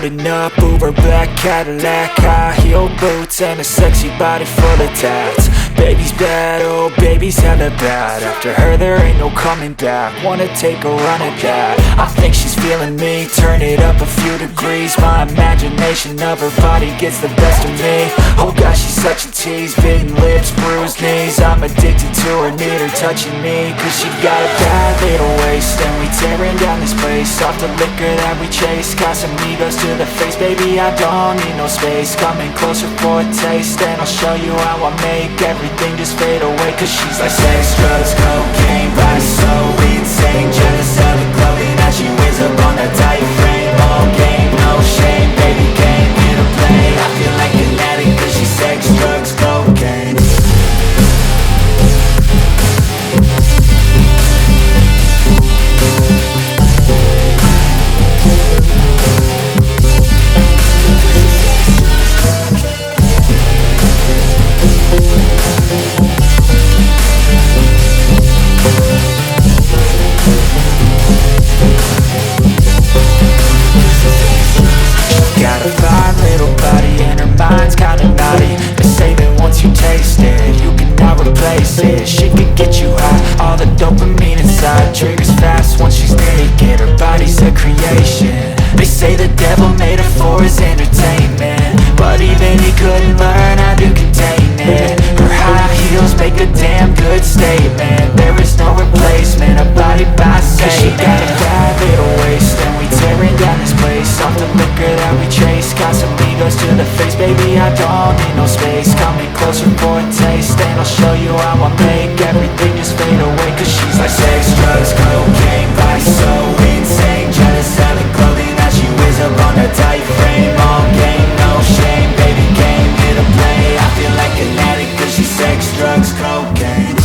Pulling up Uber black Cadillac, high heel boots and a sexy body full of tats. Baby's bad, oh baby's hella bad. After her there ain't no coming back. Wanna take a run at that. I think she's feeling me, turn it up a few degrees. My imagination of her body gets the best of me. Oh gosh, she's such a tease, bitten lips, bruised knees. I'm addicted to her, need her touching me. Cause she got a bad little waist, and we tearing down this place. Off the liquor that we chase, got some egos to the face. Baby, I don't need no space. Coming closer for a taste, and I'll show you how I make everything just fade away. Cause she's like sex, drugs, cocaine, body so insane. Jealous of the clothing that she wears up on that tight frame. All game, no shame, baby came here to play. I feel like an addict cause she's sex, drugs, cocaine. Got a fine little body and her mind's kinda naughty. They say that once you taste it, you cannot replace it. She can get you high, all the dopamine inside triggers fast once she's naked. Her body's a creation. They say the devil made her for his entertainment, but even he couldn't learn how to contain it. Her high heels make a damn good statement. There is no replacement, a body by Satan. She got a bad little waist, and we tearing down this place. Off the liquor that we chase, got some egos to the face. Baby, I don't need no space. Coming closer for a taste, and I'll show you how I make everything just fade away. Cause she's like sex, drugs, cocaine, body so insane. Jealous of the clothing that she wears up on that tight frame. All game, no shame, baby came here to play. I feel like an addict cause she's sex, drugs, cocaine.